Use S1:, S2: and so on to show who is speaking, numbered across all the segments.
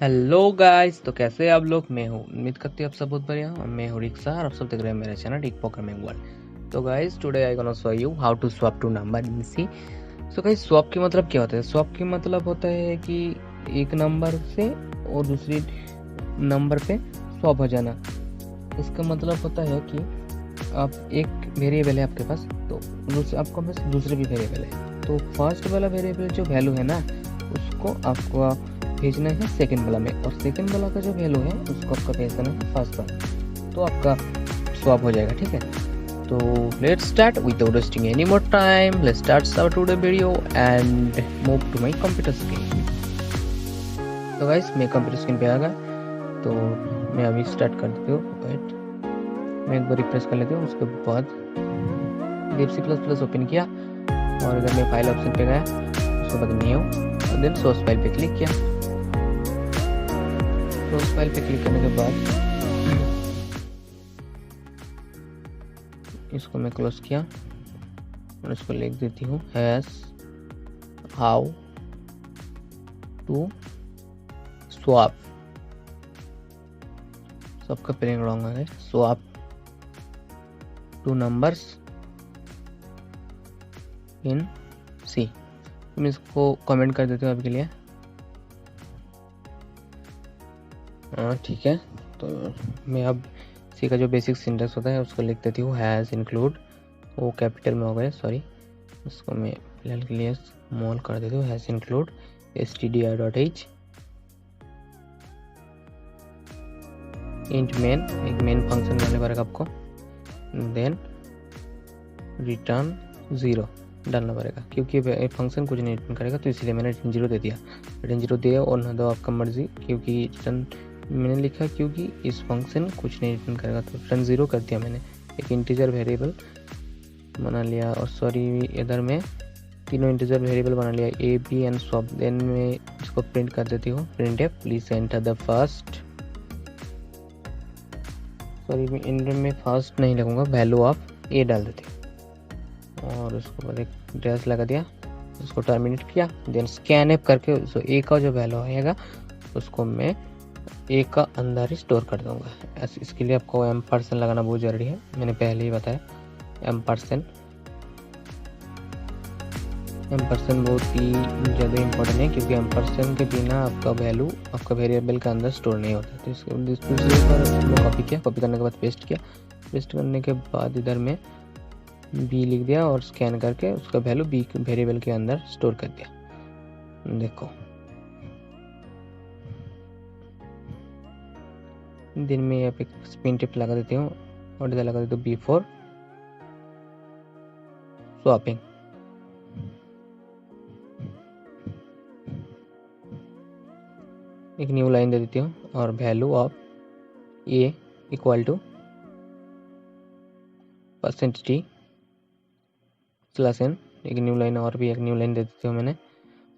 S1: Hello guys, तो कैसे हैं आप लोग। मैं हूँ, उम्मीद करती हूँ आप सब बहुत बढ़िया। मैं हूँ रिक्शा और आप सब देख रहे हैं मेरा चैनल टिक प्रोग्रामिंग वर्ल्ड। तो guys today I gonna show you how to swap two number in C. So guys swap की मतलब क्या होता है। स्वैप की मतलब होता है कि एक नंबर से और दूसरी नंबर पे स्वैप हो जाना। इसका मतलब होता है कि आप एक वेरिएबल है आपके पास, तो आपको बस दूसरे भी वेरिएबल है, तो फर्स्ट वाला वेरिएबल जो वैल्यू है ना उसको आपको भेजना है सेकंड वाला में, और सेकंड वाला का जो वैल्यू है उसको आपका भेज देना है फर्स्ट वाला, तो आपका स्वैप हो जाएगा। ठीक है, तो let's start without wasting any more time. Let's start our today video and move to my computer screen. तो गाइस मैं कंप्यूटर स्क्रीन पे आ गया, तो मैं अभी स्टार्ट कर देती हूँ। वेट, मैं एक बार रिफ्रेश कर लेती हूँ। उसके बाद C++ ओपन किया और इधर मैं फाइल ऑप्शन पे गया, उसके बाद न्यू और देन सोर्स फाइल पे क्लिक किया। सोर्स फाइल पे क्लिक करने के बाद इसको मैं क्लोज किया और इसको लिख देती हूँ हैश हाउ टू स्वैप। सबका स्पेलिंग रॉन्ग है, स्वैप टू नंबर्स इन सी। मैं इसको कमेंट कर देती हूँ आपके लिए। हाँ ठीक है, तो मैं अब सी का जो बेसिक सिंटेक्स होता है उसको लिख देती हूँ हैज़ इंक्लूड, वो कैपिटल में हो गए सॉरी, इसको मैं फिलहाल के लिए स्मॉल कर देती हूँ। Has include stdio.h int main, एक मेन फंक्शन डालने पड़ेगा आपको, देन रिटर्न 0 डालना पड़ेगा, क्योंकि फंक्शन कुछ नहीं रिटर्न करेगा तो इसलिए मैंने रिटर्न 0 दे दिया। रिटर्न 0 दिया और ना दो आपका मर्जी, क्योंकि रिटर्न मैंने लिखा क्योंकि इस फंक्शन कुछ नहीं रिटर्न करेगा तो रिटर्न 0 कर दिया मैंने। एक इंटीजर वेरिएबल बना लिया, और सॉरी इधर में तीनों इंटीजर वेरिएबल बना लिया, a b and swap. Then मैं इसको प्रिंट कर देती हूँ, print f please enter the first, sorry मैं इंटर में फर्स्ट नहीं लगूंगा, वैल्यू ऑफ ए डाल देती हूँ और उसको बाद एक डैश लगा दिया, उसको टर्मिनेट किया। देन स्कैन एप करके उसको ए का जो वैल्यू आएगा उसको मैं ए का अंदर ही स्टोर कर दूंगा। इसके लिए आपको %, लगाना बहुत ज़रूरी है, मैंने पहले ही बताया। %, बहुत ही ज़्यादा इम्पोर्टेंट है, क्योंकि % के बिना आपका वैल्यू आपका वेरिएबल के अंदर स्टोर नहीं होता। तो इसको कॉपी किया, कॉपी करने के बाद पेस्ट किया, पेस्ट करने के बाद इधर में बी लिख दिया और स्कैन करके उसका वैल्यू बी वेरिएबल के अंदर स्टोर कर दिया। देखो दिन में यहाँ पे स्पिन टिप लगा देती हूँ और इधर लगा देती हूँ बिफोर स्वैपिंग। एक न्यू लाइन दे देती हूँ और value of a equal to %t /n, एक न्यू लाइन और भी एक न्यू लाइन दे देती हूँ मैंने,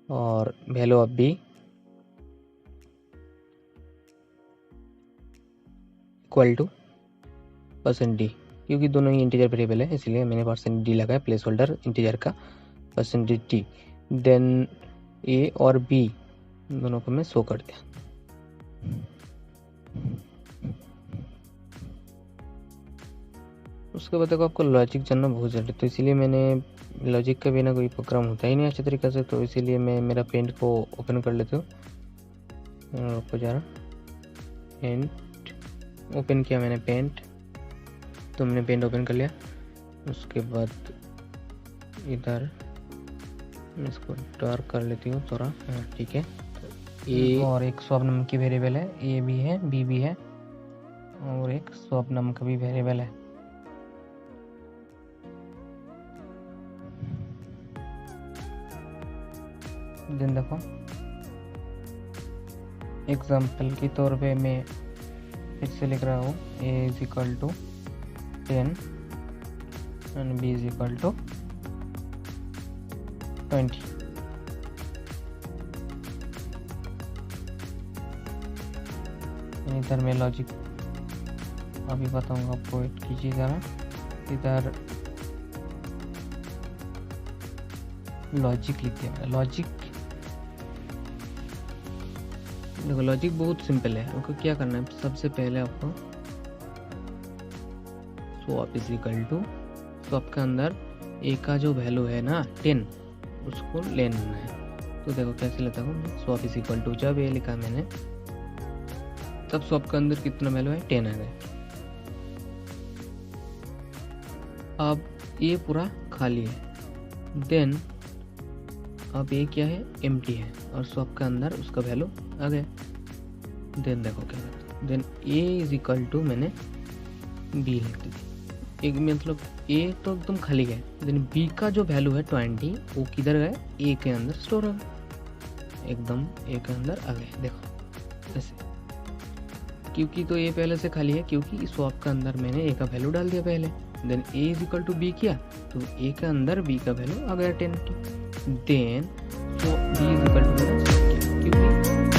S1: और value of b equal to %d, क्योंकि दोनों ही इंटीजर वेरिएबल है इसलिए मैंने %d लगाया, प्लेस होल्डर इंटीजर का %t। देन ए और बी दोनों को मैं शो कर दिया। उसके बाद देखो आपको लॉजिक जानना बहुत जरूरी है, तो इसीलिए मैंने लॉजिक के बिना कोई प्रोग्राम होता ही नहीं अच्छे तरीके से, तो इसीलिए मैं मेरा पेंट को ओपन कर लेती हूँ। आपको जा रहा पेंट ओपन किया मैंने, पेंट, तो मैंने पेंट ओपन कर लिया। उसके बाद इधर इसको डार्क कर लेती हूँ थोड़ा, ठीक है। ए और एक स्वैप नाम की वेरिएबल है, ए भी है बी भी है और एक स्वैप नाम का भी वेरिएबल है। देन देखो एग्जाम्पल के तौर पे मैं फिर से लिख रहा हूँ a is equal to 10 and b is equal to 20। इधर मैं लॉजिक अभी बताऊंगा आपको, वेट कीजिएगा ना। इधर लॉजिक लिख दिया मैंने, लॉजिक देखो लॉजिक बहुत सिंपल है। आपको क्या करना है, सबसे पहले आपको swap is equal to swap के अंदर ए का जो वैल्यू है ना 10 उसको लेना है। तो देखो कैसे लेता हूँ, स्वैप इज इक्वल टू जब ए लिखा मैंने तब स्वैप के अंदर कितना वैल्यू है 10 आ गया। अब ये पूरा खाली है, देन अब ये क्या है एम्प्टी है और स्वैप के अंदर उसका वैल्यू आ गया। देन देखो क्या करता है, then a is equal to मैंने बी लिख दी। एक मतलब ए तो एकदम खाली है, देन बी का जो वैल्यू है 20 वो किधर गया, ए के अंदर स्टोर हो गया, एकदम ए के अंदर आ गया। देखो ऐसे, क्योंकि तो ए पहले से खाली है, क्योंकि स्वैप के अंदर मैंने ए का वैल्यू डाल दिया पहले, then a is equal to b किया तो ए के अंदर बी का वैल्यू आ गया 10 की। देन तो बी इज इक्वल टू मैंने स्वैप किया, क्योंकि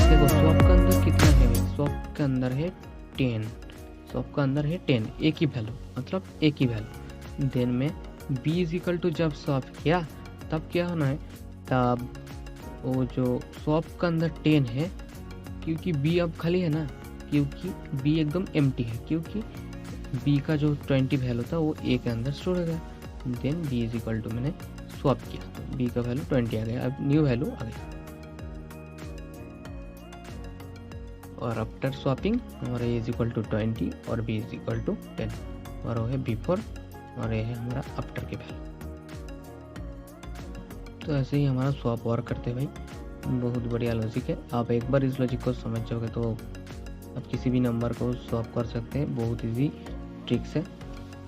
S1: देखो स्वैप के अंदर कितना है, स्वैप के अंदर है 10, स्वैप का अंदर है 10 एक ही वैल्यू, मतलब एक ही वैल्यू। देन में बी इज इक्वल टू जब स्वैप किया तब क्या होना है, तब वो जो स्वैप का अंदर 10 है, क्योंकि बी अब खाली है ना, क्योंकि बी एकदम एम्प्टी है, क्योंकि बी का जो 20 वैल्यू था वो ए के अंदर स्टोर हो गया। Then b is equal to मैंने स्वैप किया तो बी का वैल्यू 20 आ गया, अब न्यू वैल्यू आ गया। और आफ्टर स्वैपिंग हमारा ए इज इक्वल टू 20 और बी इज इक्वल टू 10 और वो है बिफोर और ये है हमारा आफ्टर के वैल्यू। तो ऐसे ही हमारा स्वैप वर्क करते भाई, बहुत बढ़िया लॉजिक है। आप एक बार इस लॉजिक को समझ जाओगे तो आप किसी भी नंबर को स्वैप कर सकते हैं, बहुत इजी ट्रिक्स है।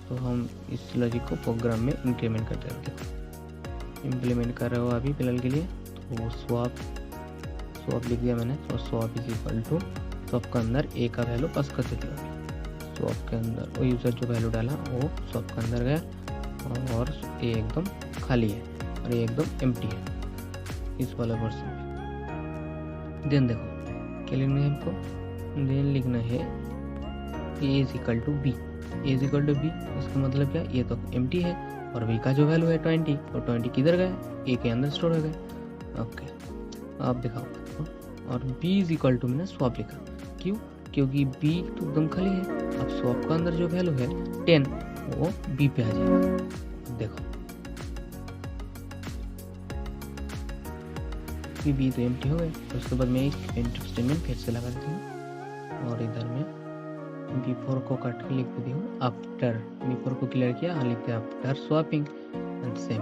S1: तो हम इस लॉजिक को प्रोग्राम में इंप्लीमेंट करते हैं। देखो इम्प्लीमेंट कर रहे हो अभी फिलहाल के लिए, तो स्वैप लिख दिया मैंने, तो swap is equal to swap के अंदर ए का वैल्यू पास कर दिया, स्वैप के अंदर वो यूज़र जो वैल्यू डाला वो स्वैप के अंदर गया और ए एकदम खाली है और ये एकदम एम्प्टी है इस वाला वर्जन में। देन देखो क्या लिखना है हमको, देन लिखना है A is equal to B, A is equal to B, इसका मतलब क्या, ये तो एम्प्टी है और बी का जो वैल्यू है 20 और 20 किधर गया, ए के अंदर स्टोर हो गया। ओके आप दिखाओ, और b इज इक्वल टू मैंने स्वैप लिखा, क्यों, क्योंकि b तो एकदम खाली है, अब स्वैप का अंदर जो वैल्यू है 10 वो b पे आ जाएगा। देखो कि b तो एम्प्टी हो गए, उसके बाद मैं एक प्रिंटफ स्टेटमेंट फिर से लगा देती हूँ और इधर में बिफोर को काट के लिख देती हूँ आफ्टर, बिफोर को क्लियर किया लिखते हैं आफ्टर स्वैपिंग एंड सेम।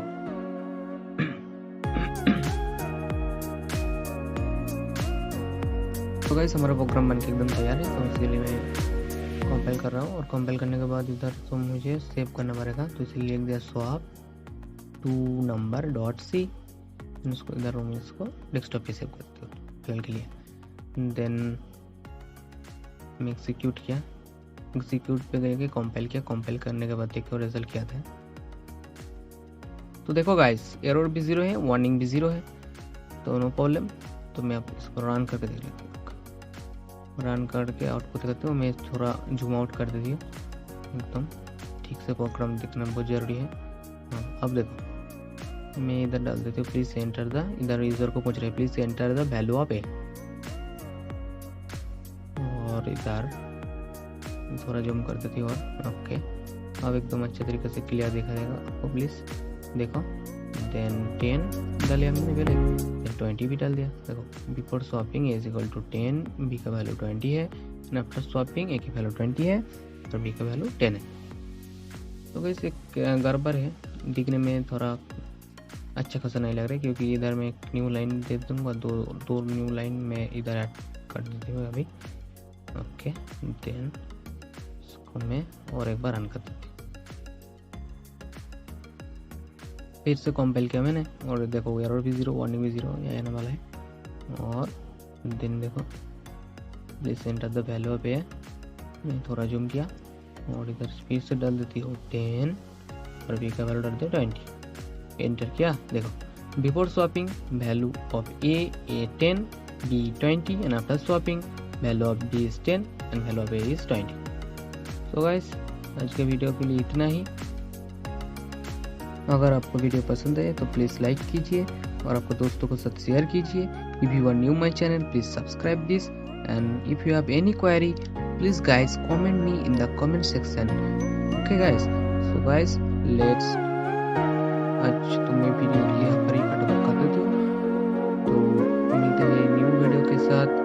S1: तो गाइस हमारा प्रोग्राम बनके एकदम तैयार है, तो इसके लिए मैं कंपाइल कर रहा हूँ और कंपाइल करने के बाद इधर तो मुझे सेव करना पड़ेगा, तो इसलिए लिख दिया swap two number dot c, इसको इधर मैं इसको डेस्कटॉप पे सेव करती हूँ फिलहाल के लिए। देन मैं एग्जीक्यूट किया, एग्जीक्यूट पे गए कंपाइल किया, कंपाइल करने के बाद देखो रिजल्ट क्या था। तो देखो गाइस एरर भी 0 है, वार्निंग भी 0 है, तो नो प्रॉब्लम। तो मैं अब इसको रन करके देख लेता हूँ, रन करके आउटपुट करते हूँ। मैं थोड़ा जूम आउट कर देती हूँ, एकदम ठीक से प्रोग्राम दिखना बहुत ज़रूरी है। हाँ अब देखो मैं इधर डाल देती हूँ, प्लीज़ एंटर द, इधर यूज़र को पूछ रहे please enter the value of A, और इधर थोड़ा जूम कर देती हूँ और ओके अब एकदम अच्छे तरीके से क्लियर दिखा देगा आपको, प्लीज़ देखो। देन 10 डालिए हमने पहले, देन 20 भी डाल दिया। देखो before swapping a is equal to 10, b का वैल्यू 20 है, एंड आफ्टर स्वैपिंग ए की वैल्यू 20 है और बी का वैल्यू 10 है। तो गाइस एक गड़बड़ है, दिखने में थोड़ा अच्छा खासा नहीं लग रहा है, क्योंकि इधर मैं एक न्यू लाइन दे दूँगा, दो न्यू लाइन मैं इधर ऐड कर देती हूँ अभी। ओके देन इसको मैं और एक बार रन कर देती हूँ, फिर से कंपाइल किया मैंने और देखो एरर भी 0, वार्निंग भी 0 ये आने वाला है। और देन देखो please enter the value of A, मैं थोड़ा जूम किया और इधर फिर से डाल देती हूँ 10 और बी का वैल्यू डाल दे 20, एंटर किया। देखो before swapping value of a 10, b 20 and after swapping value of b is 10 and value of a is 20। तो गाइस आज के वीडियो के लिए इतना ही। अगर आपको वीडियो पसंद है तो प्लीज़ लाइक कीजिए और आपको दोस्तों को साथ शेयर कीजिए। If you are new my channel please subscribe this and if you have any query, please guys comment me in the comment section. Okay guys, so guys let's आज तो मैं वीडियो यहाँ पर ही कट कर देता हूँ। तो मिलते हैं न्यू वीडियो के साथ।